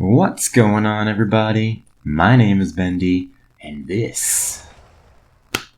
What's going on, everybody? My name is Bendy, and this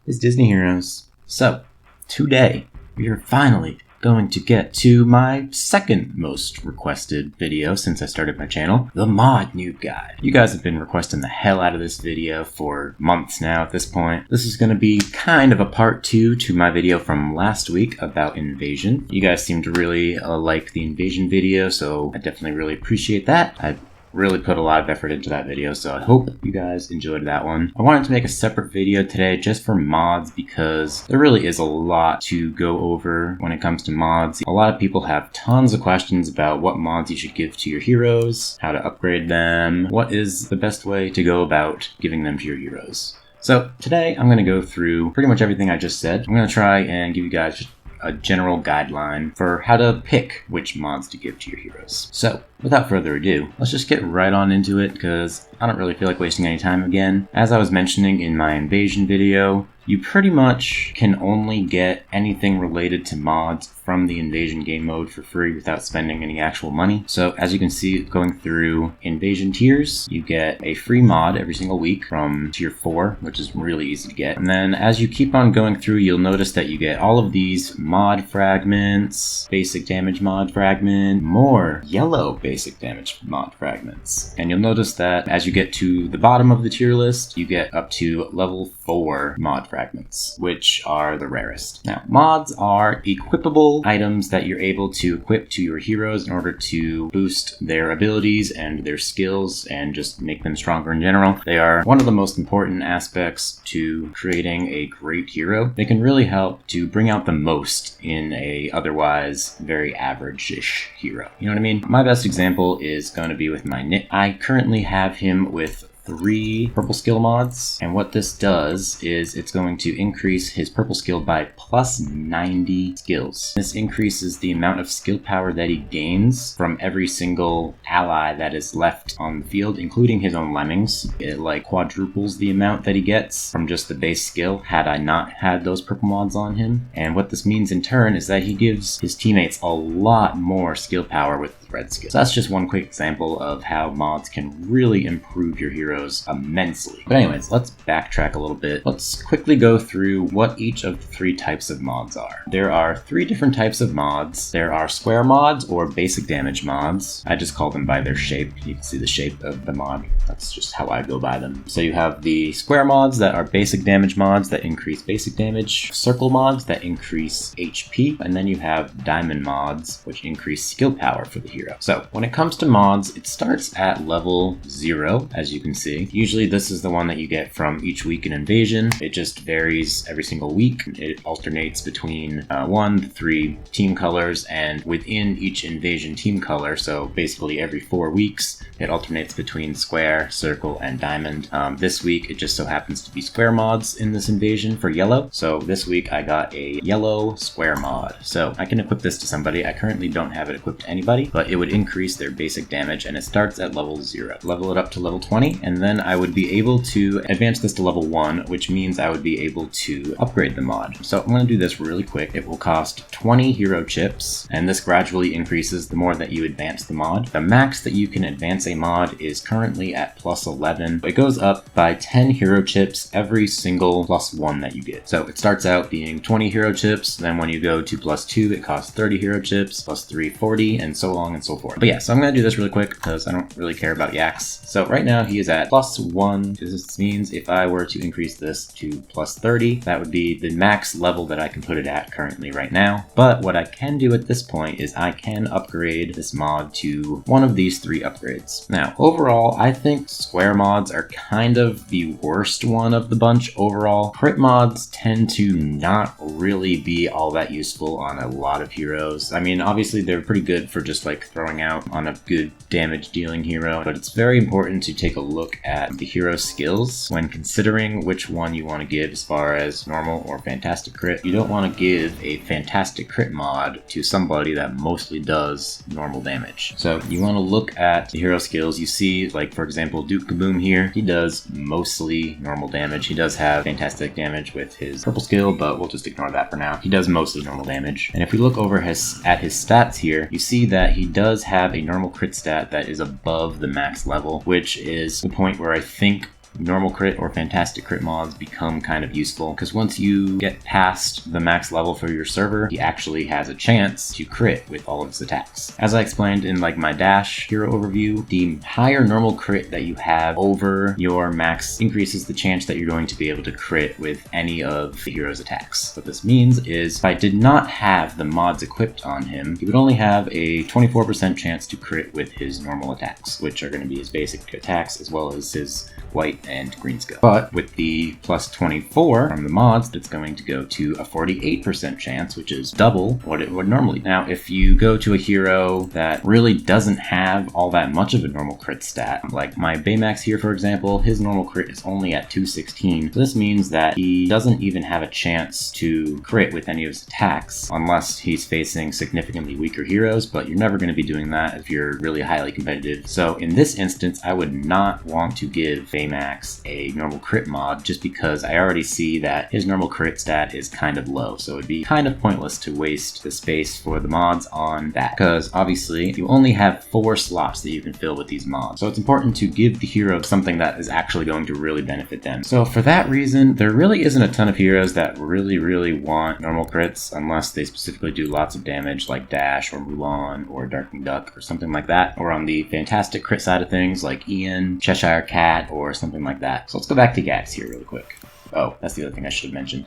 is Disney Heroes. So, today, we are finally going to get to my second most requested video since I started my channel, the Mod Noob Guide. You guys have been requesting the hell out of this video for months now at this point. This is going to be kind of a part 2 to my video from last week about Invasion. You guys seem to really like the Invasion video, so I definitely really appreciate that. I really put a lot of effort into that video, so I hope you guys enjoyed that one. I wanted to make a separate video today just for mods because there really is a lot to go over when it comes to mods. A lot of people have tons of questions about what mods you should give to your heroes, how to upgrade them, what is the best way to go about giving them to your heroes. So today I'm going to go through pretty much everything I just said. I'm going to try and give you guys just a general guideline for how to pick which mods to give to your heroes. So, without further ado, let's just get right on into it because I don't really feel like wasting any time again. As I was mentioning in my Invasion video, you pretty much can only get anything related to mods from the Invasion game mode for free without spending any actual money. So as you can see, going through Invasion tiers, you get a free mod every single week from tier 4, which is really easy to get. And then as you keep on going through, you'll notice that you get all of these mod fragments, basic damage mod fragment, more yellow basic damage mod fragments. And you'll notice that as you get to the bottom of the tier list, you get up to level 4 mod fragments, which are the rarest. Now, mods are equipable items that you're able to equip to your heroes in order to boost their abilities and their skills and just make them stronger in general. They are one of the most important aspects to creating a great hero. They can really help to bring out the most in a otherwise very average-ish hero. You know what I mean? My best example is going to be with my Nick. I currently have him with 3 purple skill mods, and what this does is it's going to increase his purple skill by plus 90 skills. This increases the amount of skill power that he gains from every single ally that is left on the field, including his own lemmings. It like quadruples the amount that he gets from just the base skill had I not had those purple mods on him. And what this means in turn is that he gives his teammates a lot more skill power with red skill. So that's just one quick example of how mods can really improve your heroes immensely. But anyways, let's backtrack a little bit. Let's quickly go through what each of the 3 types of mods are. There are 3 different types of mods. There are square mods or basic damage mods. I just call them by their shape. You can see the shape of the mod. That's just how I go by them. So you have the square mods that are basic damage mods that increase basic damage, circle mods that increase HP, and then you have diamond mods which increase skill power for the hero. So when it comes to mods, it starts at level 0, as you can see. Usually this is the one that you get from each week in Invasion. It just varies every single week. It alternates between 1 to 3 team colors, and within each Invasion team color, so basically every 4 weeks, it alternates between square, circle, and diamond. This week, it just so happens to be square mods in this Invasion for yellow. So this week, I got a yellow square mod. So I can equip this to somebody. I currently don't have it equipped to anybody, but it would increase their basic damage, and it starts at level 0. Level it up to level 20, and then I would be able to advance this to level 1, which means I would be able to upgrade the mod. So I'm going to do this really quick. It will cost 20 hero chips, and this gradually increases the more that you advance the mod. The max that you can advance a mod is currently at plus 11. It goes up by 10 hero chips every single plus 1 that you get. So it starts out being 20 hero chips, then when you go to plus 2, it costs 30 hero chips, plus 3, 40, and so on and so forth. But yeah, so I'm going to do this really quick because I don't really care about yaks. So right now he is at plus 1. This means if I were to increase this to plus 30, that would be the max level that I can put it at currently right now. But what I can do at this point is I can upgrade this mod to one of these 3 upgrades. Now, overall, I think square mods are kind of the worst one of the bunch overall. Crit mods tend to not really be all that useful on a lot of heroes. I mean, obviously they're pretty good for just like throwing out on a good damage dealing hero, but it's very important to take a look at the hero skills when considering which one you want to give as far as normal or fantastic crit. You don't want to give a fantastic crit mod to somebody that mostly does normal damage. So you want to look at the hero skills. You see, like for example, Duke Kaboom here, he does mostly normal damage. He does have fantastic damage with his purple skill, but we'll just ignore that for now. He does mostly normal damage. And if we look over at his stats here, you see that he does have a normal crit stat that is above the max level, which is the point where I think normal crit or fantastic crit mods become kind of useful, because once you get past the max level for your server, he actually has a chance to crit with all of his attacks. As I explained in like my dash hero overview, the higher normal crit that you have over your max increases the chance that you're going to be able to crit with any of the hero's attacks. What this means is if I did not have the mods equipped on him, he would only have a 24% chance to crit with his normal attacks, which are going to be his basic attacks as well as his white and green skill. But with the plus 24 from the mods, that's going to go to a 48% chance, which is double what it would normally. Now, if you go to a hero that really doesn't have all that much of a normal crit stat, like my Baymax here, for example, his normal crit is only at 216. So this means that he doesn't even have a chance to crit with any of his attacks unless he's facing significantly weaker heroes, but you're never going to be doing that if you're really highly competitive. So in this instance, I would not want to give Baymax a normal crit mod just because I already see that his normal crit stat is kind of low. So it'd be kind of pointless to waste the space for the mods on that, because obviously you only have 4 slots that you can fill with these mods. So it's important to give the hero something that is actually going to really benefit them. So for that reason, there really isn't a ton of heroes that really want normal crits unless they specifically do lots of damage like Dash or Mulan or Darkwing Duck or something like that. Or on the fantastic crit side of things like Ian, Cheshire Cat, or something like that. So let's go back to Gax here really quick. Oh, that's the other thing I should have mentioned.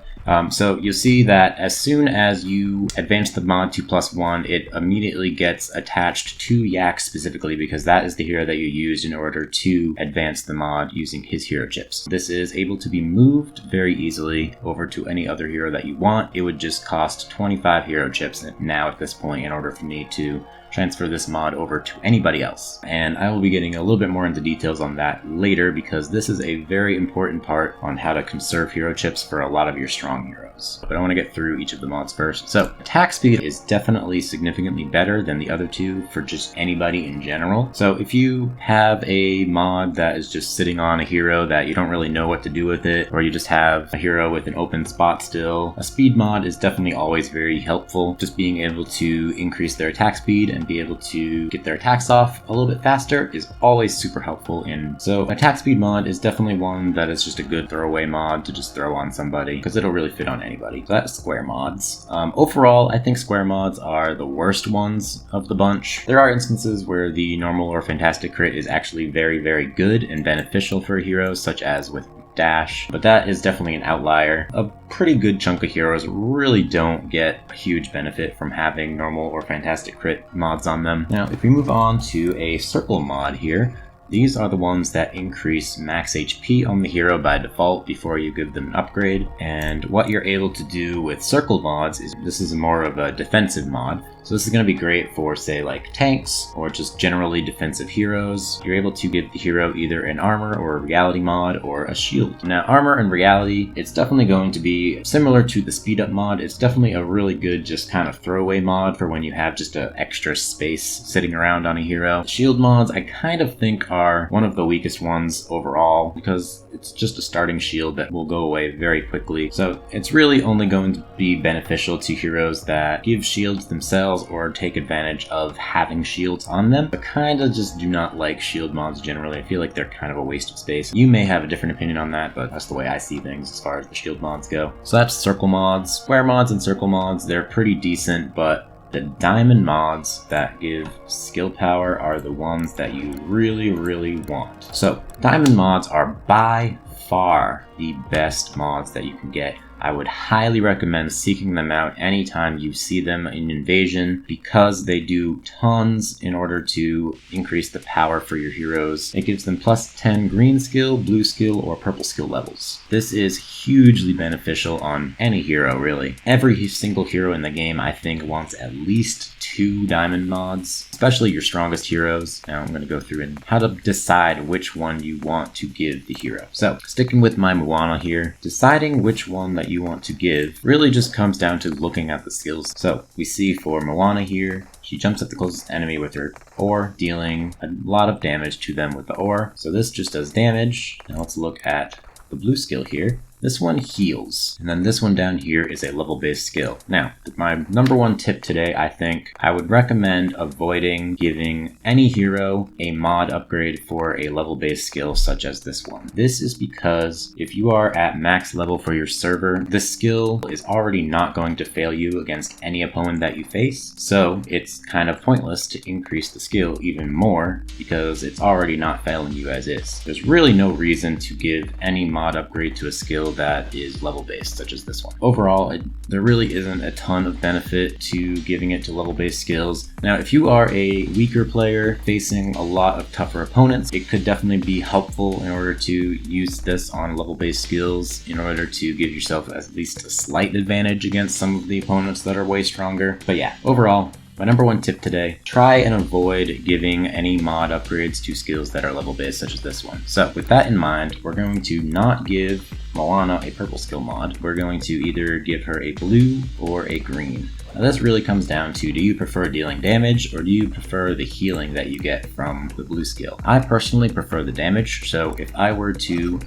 So you'll see that as soon as you advance the mod to +1, it immediately gets attached to Yak specifically, because that is the hero that you used in order to advance the mod using his hero chips. This is able to be moved very easily over to any other hero that you want. It would just cost 25 hero chips now at this point in order for me to transfer this mod over to anybody else. And I will be getting a little bit more into details on that later, because this is a very important part on how to conserve hero chips for a lot of your strong heroes. But I want to get through each of the mods first. So attack speed is definitely significantly better than the other two for just anybody in general. So if you have a mod that is just sitting on a hero that you don't really know what to do with it, or you just have a hero with an open spot still, a speed mod is definitely always very helpful. Just being able to increase their attack speed and be able to get their attacks off a little bit faster is always super helpful. And so attack speed mod is definitely one that is just a good throwaway mod to just throw on somebody, because it'll really fit on anybody. So that's square mods. Overall, I think square mods are the worst ones of the bunch. There are instances where the normal or fantastic crit is actually very good and beneficial for heroes, such as with Dash, but that is definitely an outlier. A pretty good chunk of heroes really don't get a huge benefit from having normal or fantastic crit mods on them. Now, if we move on to a circle mod here, these are the ones that increase max HP on the hero by default before you give them an upgrade. And what you're able to do with circle mods is, this is more of a defensive mod. So this is going to be great for, say, like tanks or just generally defensive heroes. You're able to give the hero either an armor or a reality mod or a shield. Now, armor and reality, it's definitely going to be similar to the speed up mod. It's definitely a really good just kind of throwaway mod for when you have just an extra space sitting around on a hero. Shield mods, I kind of think are one of the weakest ones overall, because it's just a starting shield that will go away very quickly. So it's really only going to be beneficial to heroes that give shields themselves or take advantage of having shields on them. I kind of just do not like shield mods generally. I feel like they're kind of a waste of space. You may have a different opinion on that, but that's the way I see things as far as the shield mods go. So that's circle mods. Square mods and circle mods, they're pretty decent, but the diamond mods that give skill power are the ones that you really want. So diamond mods are by far the best mods that you can get. I would highly recommend seeking them out anytime you see them in Invasion, because they do tons in order to increase the power for your heroes. It gives them plus 10 green skill, blue skill, or purple skill levels. This is hugely beneficial on any hero, really. Every single hero in the game, I think, wants at least 2 diamond mods, especially your strongest heroes. Now I'm going to go through and how to decide which one you want to give the hero. So sticking with my Moana here, deciding which one that you want to give really just comes down to looking at the skills. So we see for Moana here, she jumps at the closest enemy with her ore, dealing a lot of damage to them with the ore. So this just does damage. Now let's look at the blue skill here. This one heals, and then this one down here is a level-based skill. Now, my number one tip today, I think I would recommend avoiding giving any hero a mod upgrade for a level-based skill such as this one. This is because if you are at max level for your server, this skill is already not going to fail you against any opponent that you face, so it's kind of pointless to increase the skill even more because it's already not failing you as is. There's really no reason to give any mod upgrade to a skill that is level based, such as this one. Overall, there really isn't a ton of benefit to giving it to level based skills. Now, if you are a weaker player facing a lot of tougher opponents, it could definitely be helpful in order to use this on level based skills in order to give yourself at least a slight advantage against some of the opponents that are way stronger. But yeah, overall, my number one tip today, try and avoid giving any mod upgrades to skills that are level based, such as this one. So with that in mind, we're going to not give Moana a purple skill mod. We're going to either give her a blue or a green. Now this really comes down to, do you prefer dealing damage or do you prefer the healing that you get from the blue skill? I personally prefer the damage, so if I were to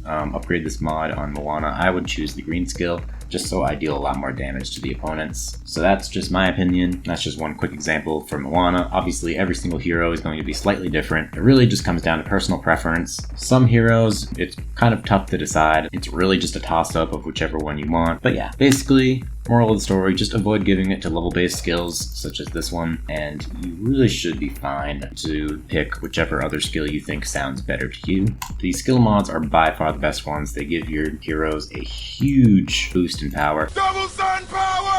upgrade this mod on Moana, I would choose the green skill, just so I deal a lot more damage to the opponents. So that's just my opinion. That's just one quick example for Moana. Obviously, every single hero is going to be slightly different. It really just comes down to personal preference. Some heroes, it's kind of tough to decide. It's really just a toss-up of whichever one you want. But yeah, basically, moral of the story, just avoid giving it to level-based skills, such as this one, and you really should be fine to pick whichever other skill you think sounds better to you. These skill mods are by far the best ones. They give your heroes a huge boost in power. Double sun power!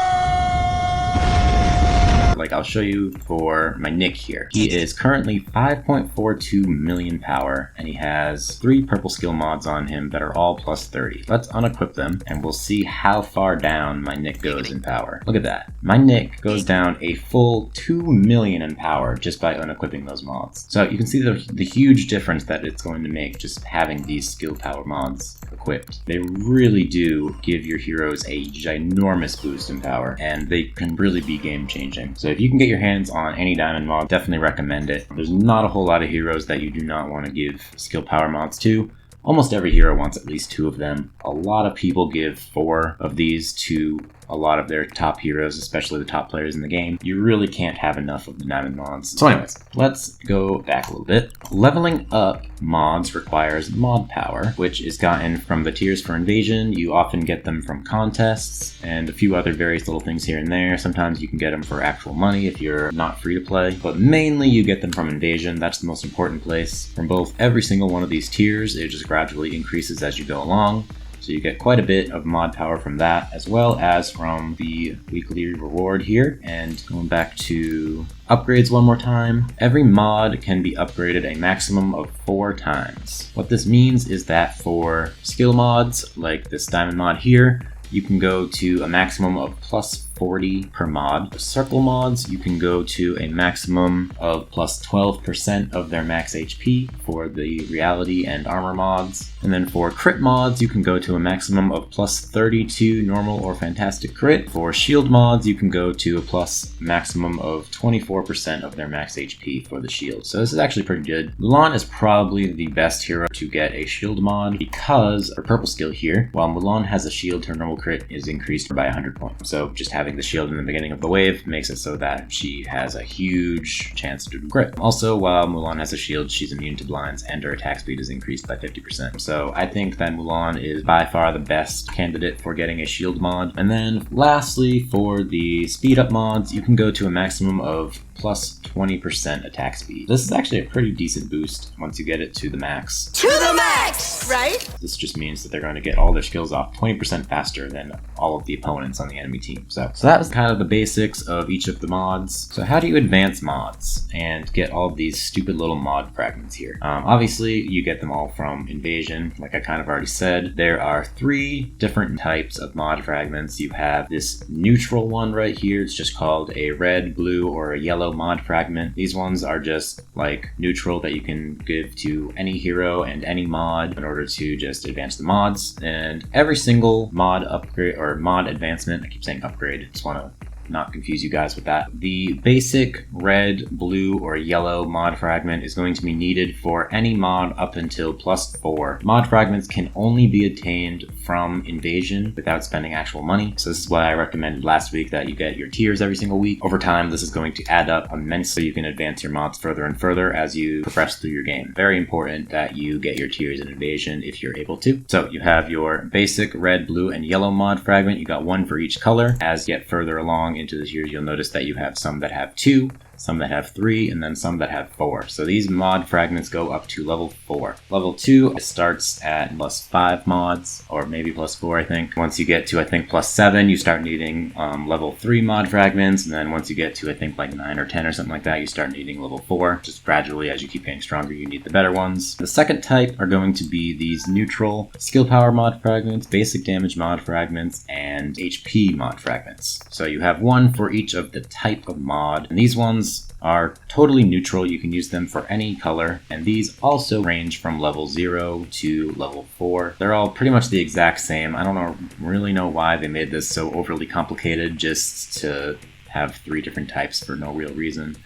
Like I'll show you for my Nick here. He is currently 5.42 million power, and he has 3 purple skill mods on him that are all plus 30. Let's unequip them, and we'll see how far down my Nick goes in power. Look at that. My Nick goes down a full 2 million in power just by unequipping those mods. So you can see the huge difference that it's going to make just having these skill power mods equipped. They really do give your heroes a ginormous boost in power, and they can really be game changing. So if you can get your hands on any diamond mod, definitely recommend it. There's not a whole lot of heroes that you do not want to give skill power mods to. Almost every hero wants at least 2 of them. A lot of people give 4 of these to a lot of their top heroes, especially the top players in the game. You really can't have enough of the diamond mods. So anyways, let's go back a little bit. Leveling up mods requires mod power, which is gotten from the tiers for invasion. You often get them from contests and a few other various little things here and there. Sometimes you can get them for actual money if you're not free to play, but mainly you get them from invasion. That's the most important place. From both every single one of these tiers, it just gradually increases as you go along. So you get quite a bit of mod power from that, as well as from the weekly reward here. And going back to upgrades one more time, every mod can be upgraded a maximum of 4 times. What this means is that for skill mods, like this diamond mod here, you can go to a maximum of plus 40 per mod. For circle mods, you can go to a maximum of plus 12% of their max HP for the reality and armor mods. And then for crit mods, you can go to a maximum of plus 32 normal or fantastic crit. For shield mods, you can go to a plus maximum of 24% of their max HP for the shield. So this is actually pretty good. Mulan is probably the best hero to get a shield mod because her purple skill here, while Mulan has a shield, her normal crit is increased by 100 points. So just having the shield in the beginning of the wave makes it so that she has a huge chance to do crit. Also, while Mulan has a shield, she's immune to blinds and her attack speed is increased by 50%. So I think that Mulan is by far the best candidate for getting a shield mod. And then lastly, for the speed up mods, you can go to a maximum of plus 20% attack speed. This is actually a pretty decent boost once you get it to the max. To the max, right? This just means that they're going to get all their skills off 20% faster than all of the opponents on the enemy team. So that was kind of the basics of each of the mods. So how do you advance mods and get all of these stupid little mod fragments here? Obviously, you get them all from Invasion. Like I kind of already said, there are 3 different types of mod fragments. You have this neutral one right here. It's just called a red, blue, or a yellow mod fragment. These ones are just like neutral that you can give to any hero and any mod in order to just advance the mods. And every single mod upgrade or mod advancement, I keep saying upgrade, I just want to not confuse you guys with that. The basic red, blue, or yellow mod fragment is going to be needed for any mod up until +4. Mod fragments can only be obtained from Invasion without spending actual money. So this is why I recommended last week that you get your tiers every single week. Over time, this is going to add up immensely. You can advance your mods further and further as you progress through your game. Very important that you get your tiers in Invasion if you're able to. So you have your basic red, blue, and yellow mod fragment. You got one for each color. As you get further along into the tiers, you'll notice that you have some that have 2, some that have 3, and then some that have 4. So these mod fragments go up to level 4. Level 2 starts at +5 mods, or maybe +4, I think. Once you get to, I think, +7, you start needing level 3 mod fragments, and then once you get to, I think, like 9 or 10 or something like that, you start needing level 4. Just gradually, as you keep getting stronger, you need the better ones. The second type are going to be these neutral skill power mod fragments, basic damage mod fragments, and HP mod fragments. So you have one for each of the type of mod, and these ones are totally neutral. You can use them for any color, and these also range from level 0 to level 4. They're all pretty much the exact same. I don't really know why they made this so overly complicated just to have 3 different types for no real reason.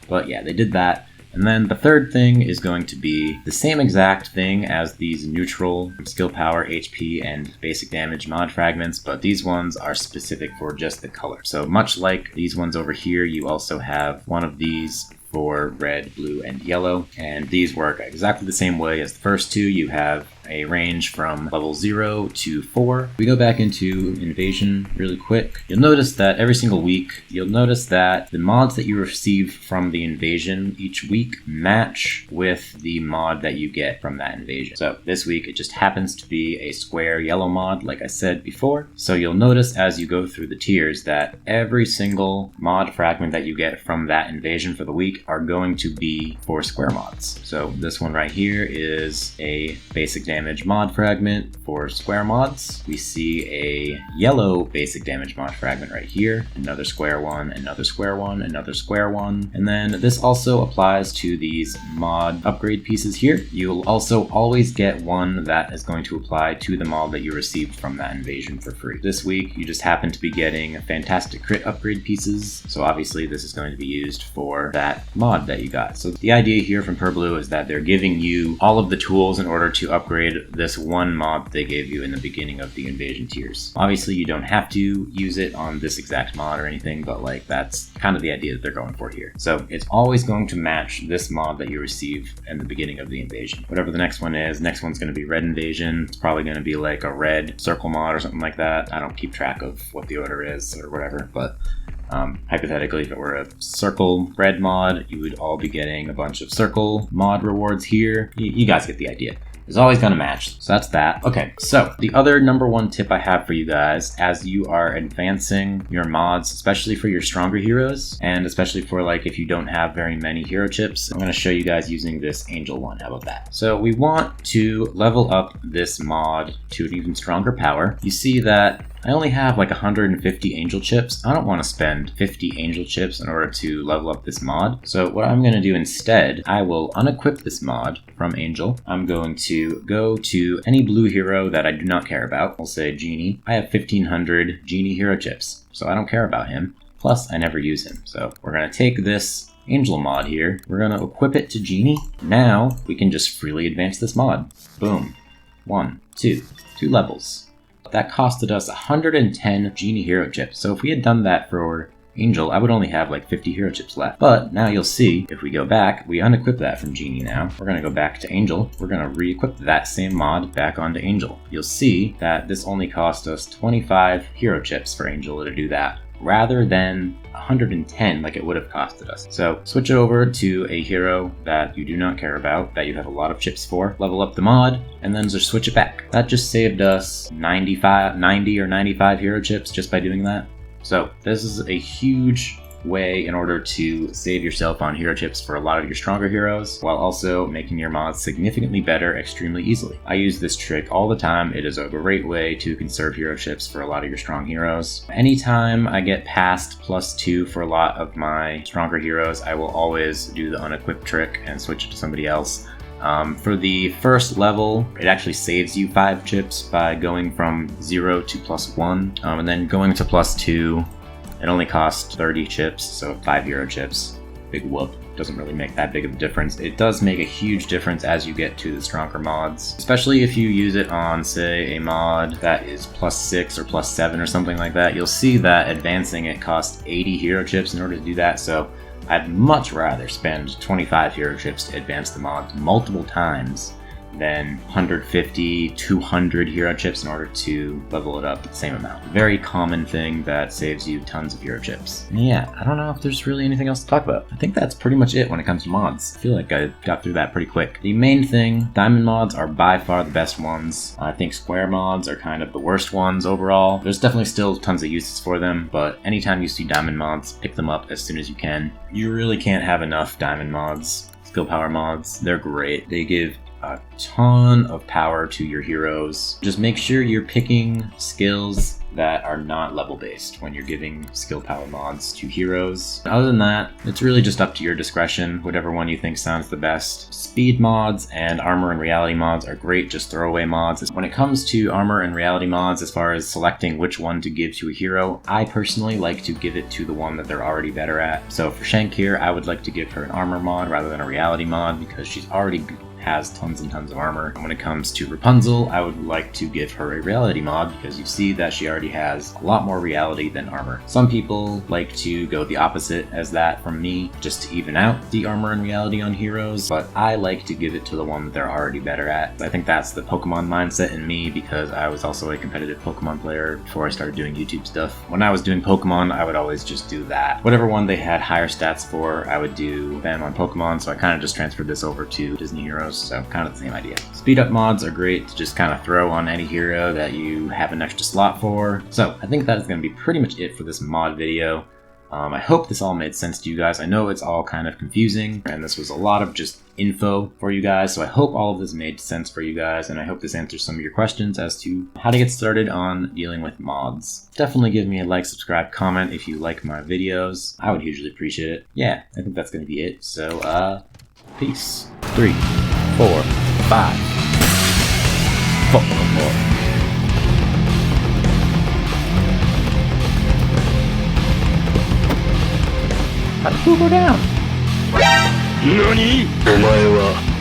But yeah, they did that. And then the third thing is going to be the same exact thing as these neutral skill power, HP, and basic damage mod fragments, but these ones are specific for just the color. So much like these ones over here, you also have one of these for red, blue, and yellow, and these work exactly the same way as the first two. You have a range from level 0 to 4. We go back into Invasion really quick. You'll notice that every single week, you'll notice that the mods that you receive from the Invasion each week match with the mod that you get from that Invasion. So this week, it just happens to be a square yellow mod, like I said before. So you'll notice as you go through the tiers that every single mod fragment that you get from that Invasion for the week are going to be for square mods. So this one right here is a basic damage mod fragment for square mods. We see a yellow basic damage mod fragment right here, another square one, another square one, another square one, and then this also applies to these mod upgrade pieces here. You'll also always get one that is going to apply to the mod that you received from that Invasion for free. This week you just happen to be getting fantastic crit upgrade pieces, so obviously this is going to be used for that mod that you got. So the idea here from PurBlue is that they're giving you all of the tools in order to upgrade this one mod they gave you in the beginning of the Invasion tiers. Obviously you don't have to use it on this exact mod or anything, but like that's kind of the idea that they're going for here. So it's always going to match this mod that you receive in the beginning of the Invasion. Whatever the next one is, next one's going to be Red Invasion. It's probably going to be like a red circle mod or something like that. I don't keep track of what the order is or whatever, but hypothetically, if it were a circle red mod, you would all be getting a bunch of circle mod rewards here. You guys get the idea. It's always going to match. So that's that. Okay, so the other number one tip I have for you guys as you are advancing your mods, especially for your stronger heroes, and especially for like if you don't have very many hero chips, I'm going to show you guys using this angel one. How about that? So we want to level up this mod to an even stronger power. You see that I only have like 150 angel chips. I don't want to spend 50 angel chips in order to level up this mod. So what I'm going to do instead, I will unequip this mod from angel. I'm going to go to any blue hero that I do not care about. I'll say Genie. I have 1500 Genie hero chips, so I don't care about him. Plus, I never use him. So we're going to take this angel mod here. We're going to equip it to Genie. Now we can just freely advance this mod. Boom. 1, 2 levels. That costed us 110 Genie hero chips. So if we had done that for Angel, I would only have like 50 hero chips left. But now you'll see, if we go back, we unequip that from Genie now. We're going to go back to Angel. We're going to re-equip that same mod back onto Angel. You'll see that this only cost us 25 hero chips for Angel to do that, rather than 110 like it would have costed us. So switch over to a hero that you do not care about, that you have a lot of chips for, level up the mod, and then just switch it back. That just saved us 90 or 95 hero chips just by doing that. So this is a huge way in order to save yourself on hero chips for a lot of your stronger heroes, while also making your mods significantly better extremely easily. I use this trick all the time. It is a great way to conserve hero chips for a lot of your strong heroes. Anytime I get past +2 for a lot of my stronger heroes, I will always do the unequip trick and switch it to somebody else. For the first level, it actually saves you 5 chips by going from 0 to +1, and then going to +2, It only costs 30 chips, so 5 hero chips. Big whoop. Doesn't really make that big of a difference. It does make a huge difference as you get to the stronger mods, especially if you use it on, say, a mod that is +6 or +7 or something like that. You'll see that advancing it costs 80 hero chips in order to do that, so I'd much rather spend 25 hero chips to advance the mods multiple times than 150, 200 hero chips in order to level it up the same amount. Very common thing that saves you tons of hero chips. And yeah, I don't know if there's really anything else to talk about. I think that's pretty much it when it comes to mods. I feel like I got through that pretty quick. The main thing, diamond mods are by far the best ones. I think square mods are kind of the worst ones overall. There's definitely still tons of uses for them, but anytime you see diamond mods, pick them up as soon as you can. You really can't have enough diamond mods. Skill power mods, they're great. They give a ton of power to your heroes. Just make sure you're picking skills that are not level based when you're giving skill power mods to heroes. Other than that, it's really just up to your discretion, whatever one you think sounds the best. Speed mods and armor and reality mods are great, just throwaway mods. When it comes to armor and reality mods, as far as selecting which one to give to a hero, I personally like to give it to the one that they're already better at. So for Shank here, I would like to give her an armor mod rather than a reality mod because she's already has tons and tons of armor. And when it comes to Rapunzel, I would like to give her a reality mod because you see that she already has a lot more reality than armor. Some people like to go the opposite as that from me, just to even out the armor and reality on heroes, but I like to give it to the one that they're already better at. I think that's the Pokemon mindset in me because I was also a competitive Pokemon player before I started doing YouTube stuff. When I was doing Pokemon, I would always just do that. Whatever one they had higher stats for, I would do them on Pokemon, so I kind of just transferred this over to Disney Heroes. So kind of the same idea. Speed up mods are great to just kind of throw on any hero that you have an extra slot for. So I think that is going to be pretty much it for this mod video. I hope this all made sense to you guys. I know it's all kind of confusing and this was a lot of just info for you guys. So I hope all of this made sense for you guys and I hope this answers some of your questions as to how to get started on dealing with mods. Definitely give me a like, subscribe, comment if you like my videos. I would hugely appreciate it. Yeah, I think that's going to be it. So peace. 3, 4, 5. Fuck more. How did who go down? 何？お前は